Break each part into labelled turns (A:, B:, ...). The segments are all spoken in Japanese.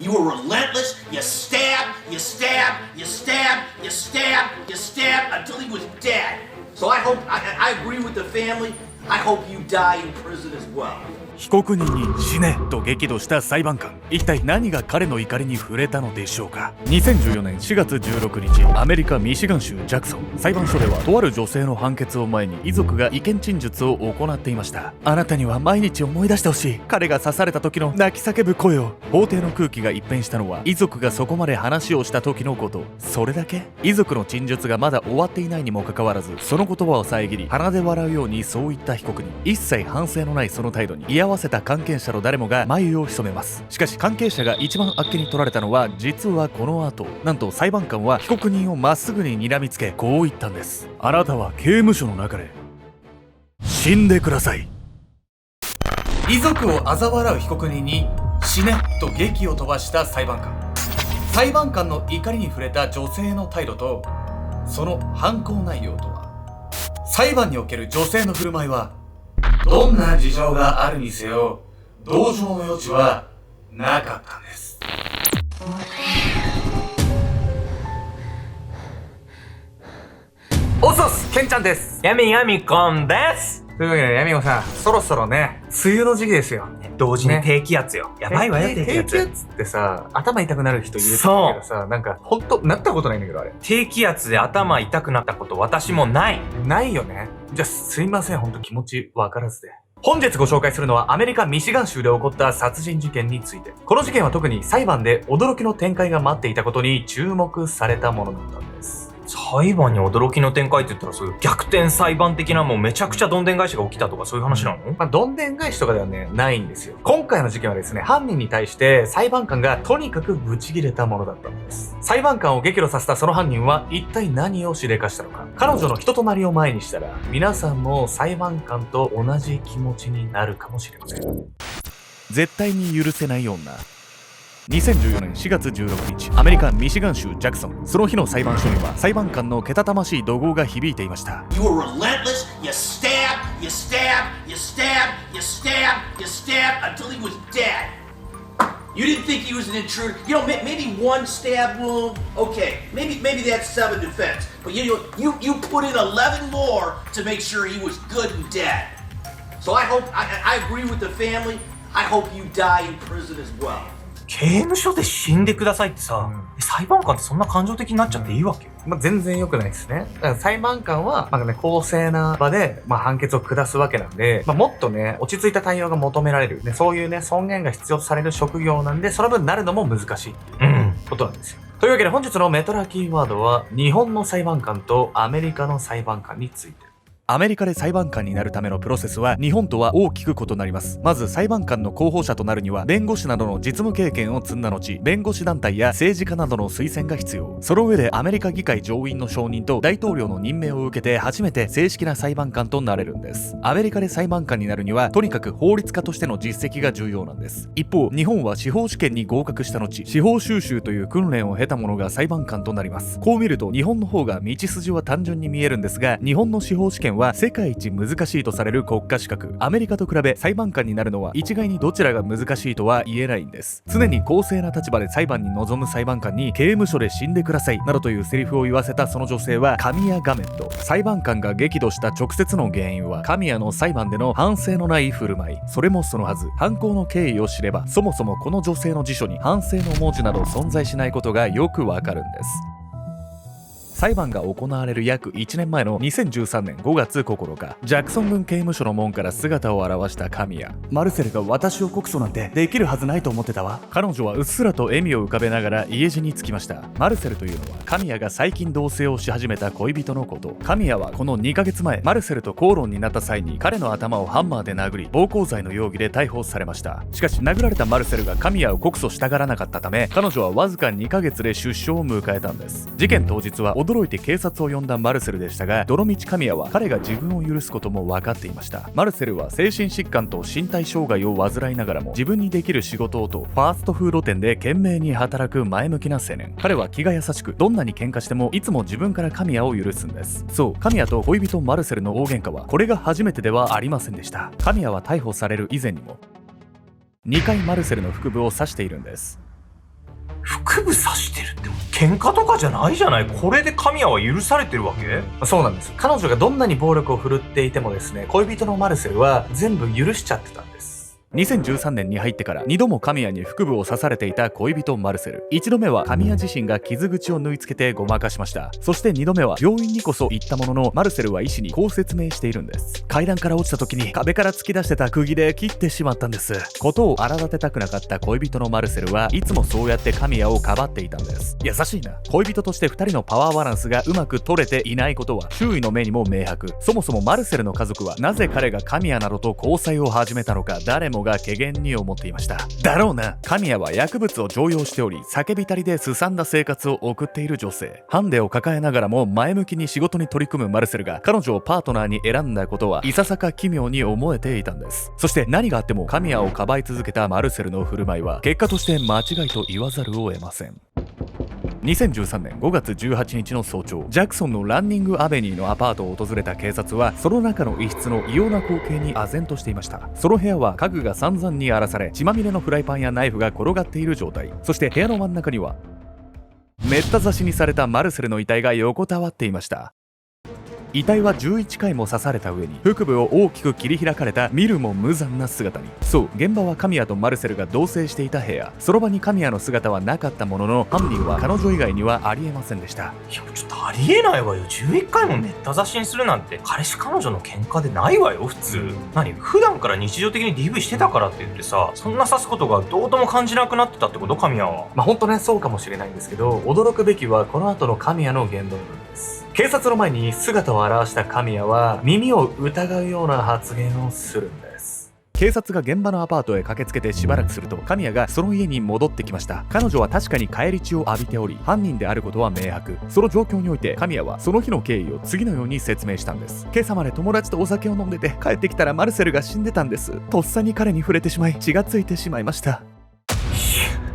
A: You were relentless. You stabbed, you stabbed, you stabbed, you stabbed, you stabbed until he was dead. So I hope, I agree with the family. I hope you die in prison as well.
B: 被告人に死ねと激怒した裁判官、一体何が彼の怒りに触れたのでしょうか。2014年4月16日、アメリカミシガン州ジャクソン裁判所では、とある女性の判決を前に遺族が意見陳述を行っていました。あなたには毎日思い出してほしい、彼が刺された時の泣き叫ぶ声を。法廷の空気が一変したのは、遺族がそこまで話をした時のこと。それだけ。遺族の陳述がまだ終わっていないにもかかわらず、その言葉を遮り鼻で笑うようにそう言った被告に、一切反省のないその態度に居合わせた関係者の誰もが眉を潜めます。しかし関係者が一番あっけに取られたのは、実はこの後、なんと裁判官は被告人をまっすぐに睨みつけ、こう言ったんです。あなたは刑務所の中で死んでください。遺族を嘲笑う被告人に死ねと檄を飛ばした裁判官。裁判官の怒りに触れた女性の態度と、その犯行内容とは。裁判における女性の振る舞いは、どんな事情があるにせよ同情の余地はなかったんです。おっそす、ケンちゃんです。
C: やみやみこんです。
B: というわけで、ヤミゴさん、そろそろね、梅雨の時期ですよ。
C: 同時に低気圧よ。やばいわよ、低気圧。
B: 低気圧ってさ、頭痛くなる人いるけどさ、なんか、ほんと、なったことないんだけど、あれ。
C: 低気圧で頭痛くなったこと私もない。
B: ないよね。じゃあ、すいません、ほんと気持ちわからずで。本日ご紹介するのはアメリカ・ミシガン州で起こった殺人事件について。この事件は特に裁判で驚きの展開が待っていたことに注目されたものだったんです。
C: 裁判に驚きの展開って言ったら、そういう逆転裁判的なもうめちゃくちゃどんでん返しが起きたとかそういう話なの？
B: どんでん返しとかではね、ないんですよ。今回の事件はですね、犯人に対して裁判官がとにかくブチ切れたものだったんです。裁判官を激怒させたその犯人は一体何をしでかしたのか。彼女の人となりを前にしたら、皆さんも裁判官と同じ気持ちになるかもしれません。絶対に許せない女。2014年4月16日、アメリカ・ミシガン州ジャクソン。その日の裁判所には裁判官のけたたましい怒号が響いていました。
A: You were relentless. You stabbed, you stabbed, you stabbed, you stabbed, you stabbed until he was dead. You didn't think he was an intruder. You know, maybe one stab wound. Okay, maybe that's self-defense. But you put in 11 more to make sure he was good and dead. So I hope I agree with the family. I hope you die in prison as well.
C: 刑務所で死んでくださいってさ、裁判官ってそんな感情的になっちゃっていいわけ？
B: 全然良くないですね。だから裁判官は、公正な場で、判決を下すわけなんで、もっとね、落ち着いた対応が求められる、ね、そういうね、尊厳が必要とされる職業なんで、その分なるのも難しいっていうことなんですよ。というわけで本日のメトラキーワードは、日本の裁判官とアメリカの裁判官について。アメリカで裁判官になるためのプロセスは日本とは大きく異なります。まず裁判官の候補者となるには弁護士などの実務経験を積んだ後、弁護士団体や政治家などの推薦が必要。その上でアメリカ議会上院の承認と大統領の任命を受けて初めて正式な裁判官となれるんです。アメリカで裁判官になるにはとにかく法律家としての実績が重要なんです。一方、日本は司法試験に合格した後、司法修習という訓練を経た者が裁判官となります。こう見ると日本の方が道筋は単純に見えるんですが、日本の司法試験は世界一難しいとされる国家資格。アメリカと比べ裁判官になるのは一概にどちらが難しいとは言えないんです。常に公正な立場で裁判に臨む裁判官に刑務所で死んでくださいなどというセリフを言わせたその女性は神谷ガメット。裁判官が激怒した直接の原因は神谷の裁判での反省のない振る舞い。それもそのはず、犯行の経緯を知ればそもそもこの女性の辞書に反省の文字など存在しないことがよくわかるんです。裁判が行われる約1年前の2013年5月9日、ジャクソン郡刑務所の門から姿を現した神谷。マルセルが私を告訴なんてできるはずないと思ってたわ。彼女はうっすらと笑みを浮かべながら家路に着きました。マルセルというのは神谷が最近同棲をし始めた恋人のこと。神谷はこの2ヶ月前、マルセルと口論になった際に彼の頭をハンマーで殴り暴行罪の容疑で逮捕されました。しかし殴られたマルセルが神谷を告訴したがらなかったため、彼女はわずか2ヶ月で出所を迎えたんです。事件当日は驚いて警察を呼んだマルセルでしたが、どのみち神谷は彼が自分を許すことも分かっていました。マルセルは精神疾患と身体障害を患いながらも自分にできる仕事をとファーストフード店で懸命に働く前向きな青年。彼は気が優しく、どんなに喧嘩してもいつも自分から神谷を許すんです。そう、神谷と恋人マルセルの大喧嘩はこれが初めてではありませんでした。神谷は逮捕される以前にも2回マルセルの腹部を刺しているんです。
C: 指さしてるってもう喧嘩とかじゃないじゃない。これで神谷は許されてるわけ？
B: そうなんです。彼女がどんなに暴力を振るっていてもですね、恋人のマルセルは全部許しちゃってたんです。2013年に入ってから2度も神谷に腹部を刺されていた恋人マルセル。1度目は神谷自身が傷口を縫い付けてごまかしました。そして2度目は病院にこそ行ったものの、マルセルは医師にこう説明しているんです。階段から落ちた時に壁から突き出してた釘で切ってしまったんです。ことを荒立てたくなかった恋人のマルセルはいつもそうやって神谷をかばっていたんです。優しいな。恋人として2人のパワーバランスがうまく取れていないことは周囲の目にも明白。そもそもマルセルの家族はなぜ彼が神谷などと交際を始めたのか、誰もが怪訝に思っていました。だろうな。神谷は薬物を常用しており、酒浸りですさんだ生活を送っている女性。ハンデを抱えながらも前向きに仕事に取り組むマルセルが彼女をパートナーに選んだことはいささか奇妙に思えていたんです。そして何があっても神谷をかばい続けたマルセルの振る舞いは結果として間違いと言わざるを得ません。2013年5月18日の早朝、ジャクソンのランニングアベニューのアパートを訪れた警察は、その中の一室の異様な光景に唖然としていました。その部屋は家具が散々に荒らされ、血まみれのフライパンやナイフが転がっている状態。そして部屋の真ん中にはめった刺しにされたマルセルの遺体が横たわっていました。遺体は11回も刺された上に腹部を大きく切り開かれた見るも無残な姿に。そう、現場は神谷とマルセルが同棲していた部屋。その場に神谷の姿はなかったものの、犯人は彼女以外にはありえませんでした。
C: いやちょっとありえないわよ。11回もめった刺しにするなんて彼氏彼女の喧嘩でないわよ普通。何、普段から日常的に DV してたからって言ってさ、そんな刺すことがどうとも感じなくなってたってこと？神谷は。
B: 本当ね、そうかもしれないんですけど、驚くべきはこの後の神谷の言動なんです。警察の前に姿を現した神谷は耳を疑うような発言をするんです。警察が現場のアパートへ駆けつけてしばらくすると、神谷がその家に戻ってきました。彼女は確かに返り血を浴びており、犯人であることは明白。その状況において神谷はその日の経緯を次のように説明したんです。今朝まで友達とお酒を飲んでて、帰ってきたらマルセルが死んでたんです。とっさに彼に触れてしまい血がついてしまいました。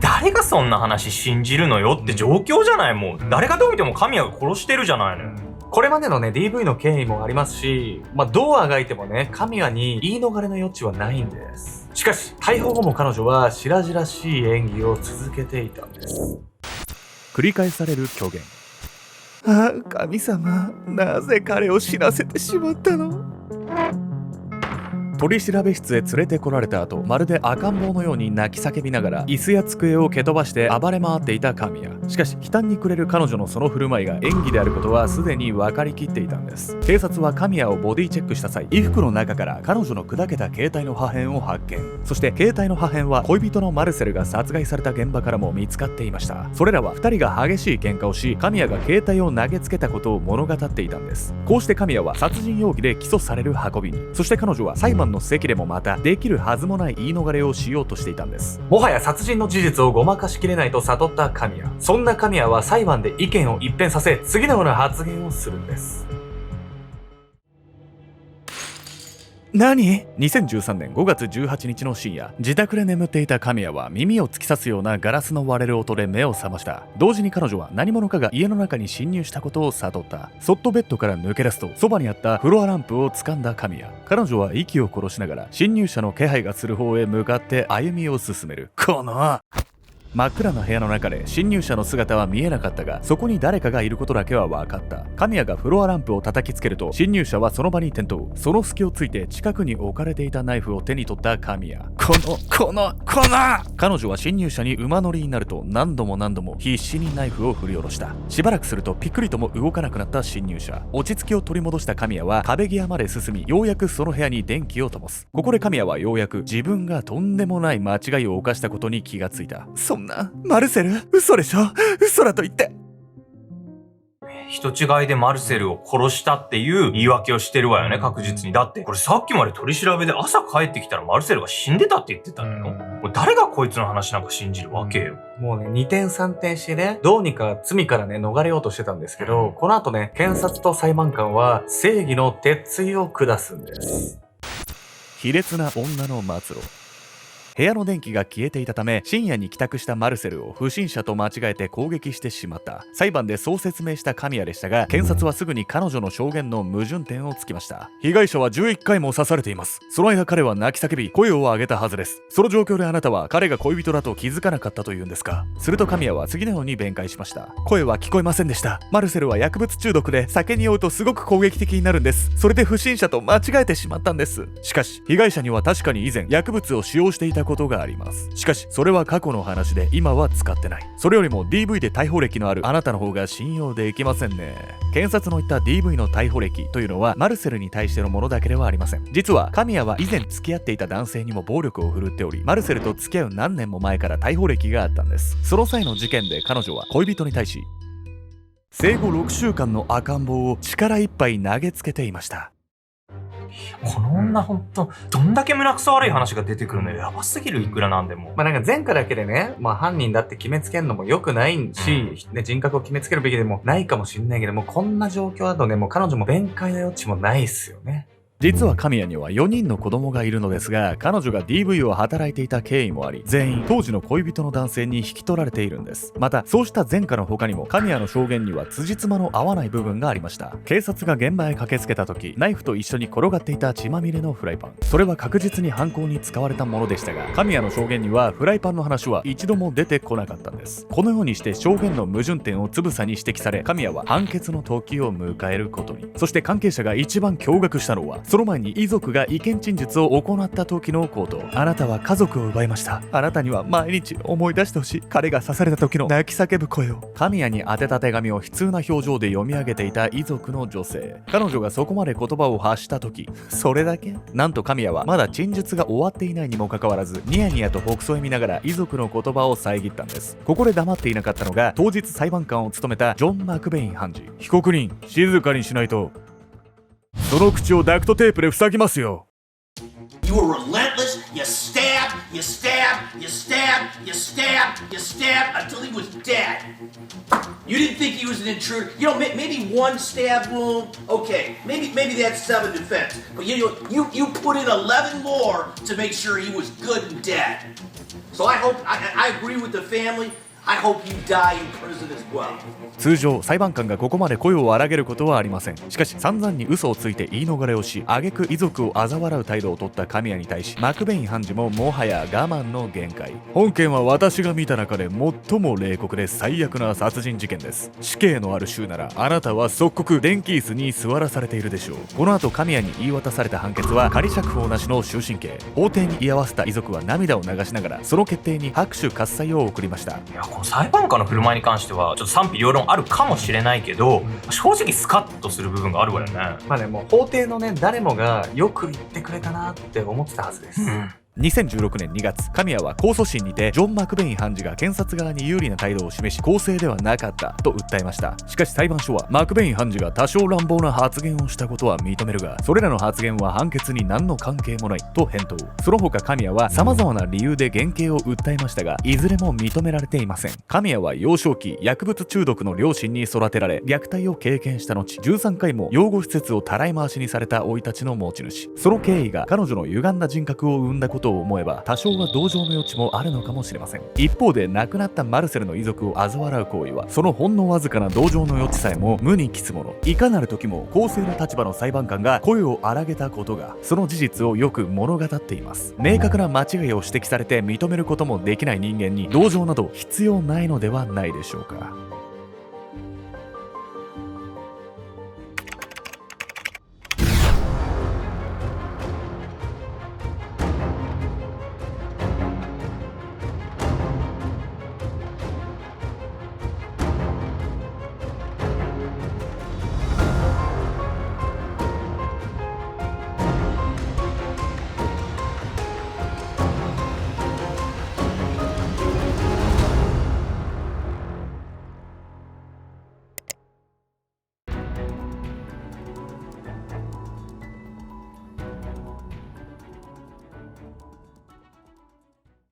C: 誰がそんな話信じるのよって状況じゃない。もう誰がどう見ても神谷が殺してるじゃないのよ。
B: これまでのね DV の経緯もありますし、どうあがいてもね神谷に言い逃れの余地はないんです。しかし逮捕後も彼女は白々しい演技を続けていたんです。繰り返される虚言。ああ、神様、なぜ彼を死なせてしまったの？取調室へ連れてこられた後、まるで赤ん坊のように泣き叫びながら椅子や机を蹴飛ばして暴れ回っていた神谷。しかし悲嘆に暮れる彼女のその振る舞いが演技であることはすでに分かりきっていたんです。警察は神谷をボディチェックした際、衣服の中から彼女の砕けた携帯の破片を発見。そして携帯の破片は恋人のマルセルが殺害された現場からも見つかっていました。それらは2人が激しい喧嘩をし、神谷が携帯を投げつけたことを物語っていたんです。こうして神谷は殺人容疑で起訴される運びに。そして彼女は裁判の席でもまたできるはずもない言い逃れをしようとしていたんです。もはや殺人の事実をごまかしきれないと悟った神谷。そんな神谷は裁判で意見を一変させ、次のような発言をするんです。何？ 2013年5月18日の深夜、自宅で眠っていた神谷は耳を突き刺すようなガラスの割れる音で目を覚ました。同時に彼女は何者かが家の中に侵入したことを悟った。そっとベッドから抜け出すと、そばにあったフロアランプを掴んだ神谷。彼女は息を殺しながら侵入者の気配がする方へ向かって歩みを進める。この真っ暗な部屋の中で侵入者の姿は見えなかったが、そこに誰かがいることだけは分かった。神谷がフロアランプを叩きつけると、侵入者はその場に転倒。その隙をついて近くに置かれていたナイフを手に取った神谷。彼女は侵入者に馬乗りになると、何度も必死にナイフを振り下ろした。しばらくするとピクリとも動かなくなった侵入者。落ち着きを取り戻した神谷は壁際まで進み、ようやくその部屋に電気を灯す。ここで神谷はようやく自分がとんでもない間違いを犯したことに気がついた。マルセル、嘘でしょ？嘘だと言って。
C: 人違いでマルセルを殺したっていう言い訳をしてるわよね、確実に。だってこれさっきまで取り調べで朝帰ってきたらマルセルが死んでたって言ってたのよ。これ誰がこいつの話なんか信じるわけよ。
B: もうね、二転三転してね、どうにか罪からね、逃れようとしてたんですけど、この後ね、検察と裁判官は正義の鉄槌を下すんです。卑劣な女の末路。
D: 部屋の電気が消えていたため、深夜に帰宅したマルセルを不審者と間違えて攻撃してしまった。裁判でそう説明した神谷でしたが、検察はすぐに彼女の証言の矛盾点をつきました。被害者は11回も刺されています。その間彼は泣き叫び声を上げたはずです。その状況であなたは彼が恋人だと気づかなかったというんですか。すると神谷は次のように弁解しました。声は聞こえませんでした。マルセルは薬物中毒で酒に酔うとすごく攻撃的になるんです。それで不審者と間違えてしまったんです。しかし被害者には確かに以前薬物を使用していたことがあります。しかしそれは過去の話で今は使ってない。それよりも DV で逮捕歴のあるあなたの方が信用できませんね。検察の言った DV の逮捕歴というのはマルセルに対してのものだけではありません。実は神谷は以前付き合っていた男性にも暴力を振るっており、マルセルと付き合う何年も前から逮捕歴があったんです。その際の事件で彼女は恋人に対し生後6週間の赤ん坊を力いっぱい投げつけていました。
C: この女ほんと、どんだけ胸くそ悪い話が出てくるのよ。やばすぎる、いくらなんでも。
B: なんか前科だけでね、犯人だって決めつけるのも良くないし、ね、人格を決めつけるべきでもないかもしんないけども、こんな状況だとね、もう彼女も弁解の余地もないっすよね。
D: 実は神谷には4人の子供がいるのですが、彼女が DV を働いていた経緯もあり、全員当時の恋人の男性に引き取られているんです。またそうした前科の他にも神谷の証言には辻褄の合わない部分がありました。警察が現場へ駆けつけた時、ナイフと一緒に転がっていた血まみれのフライパン、それは確実に犯行に使われたものでしたが、神谷の証言にはフライパンの話は一度も出てこなかったんです。このようにして証言の矛盾点をつぶさに指摘され、神谷は判決の時を迎えることに。そして関係者が一番驚愕したのは、その前に遺族が意見陳述を行った時のこと。あなたは家族を奪いました。あなたには毎日思い出してほしい。彼が刺された時の泣き叫ぶ声を。神谷に宛てた手紙を悲痛な表情で読み上げていた遺族の女性。彼女がそこまで言葉を発した時、それだけ。なんと神谷はまだ陳述が終わっていないにもかかわらず、ニヤニヤと北総へ見ながら遺族の言葉を遮ったんです。ここで黙っていなかったのが、当日裁判官を務めたジョン・マクベイン判事。被告人、静かにしないとその口をダクトテープで塞ぎますよ。
A: You were relentless. You stabbed, you stabbed, you stabbed, you stabbed, you stabbed until he was dead. You didn't think he was an intruder. You know, maybe one stab wound. Okay, maybe that's self-defense. But you put in 11 more to make sure he was good and dead. So I hope I agree with the family. I hope you die in prison as well.
D: 通常裁判官がここまで声を荒げることはありません。しかし散々に嘘をついて言い逃れをし、挙句遺族を嘲笑う態度を取った神谷に対し、マクベイン判事ももはや我慢の限界。本件は私が見た中で最も冷酷で最悪な殺人事件です。死刑のある州ならあなたは即刻電気椅子に座らされているでしょう。この後神谷に言い渡された判決は仮釈放なしの終身刑。法廷に居合わせた遺族は涙を流しながらその決定に拍手喝采を送りました。
C: いや、この裁判官の振る舞いに関してはちょっと賛否両論あるかもしれないけど、正直スカッとする部分があるわよね。
B: もう法廷のね、誰もがよく言ってくれたなって思ってたはずです。
D: 2016年2月、神谷は控訴審にてジョン・マクベイン判事が検察側に有利な態度を示し公正ではなかったと訴えました。しかし裁判所はマクベイン判事が多少乱暴な発言をしたことは認めるが、それらの発言は判決に何の関係もないと返答。その他神谷は様々な理由で減刑を訴えましたが、いずれも認められていません。神谷は幼少期薬物中毒の両親に育てられ、虐待を経験した後13回も養護施設をたらい回しにされた生い立ちの持ち主。その経緯が彼女の歪んだ人格を生んだことを思えば、多少は同情の余地もあるのかもしれません。一方で亡くなったマルセルの遺族を嘲笑う行為は、そのほんのわずかな同情の余地さえも無に帰すもの。いかなる時も公正な立場の裁判官が声を荒げたことが、その事実をよく物語っています。明確な間違いを指摘されて認めることもできない人間に同情など必要ないのではないでしょうか。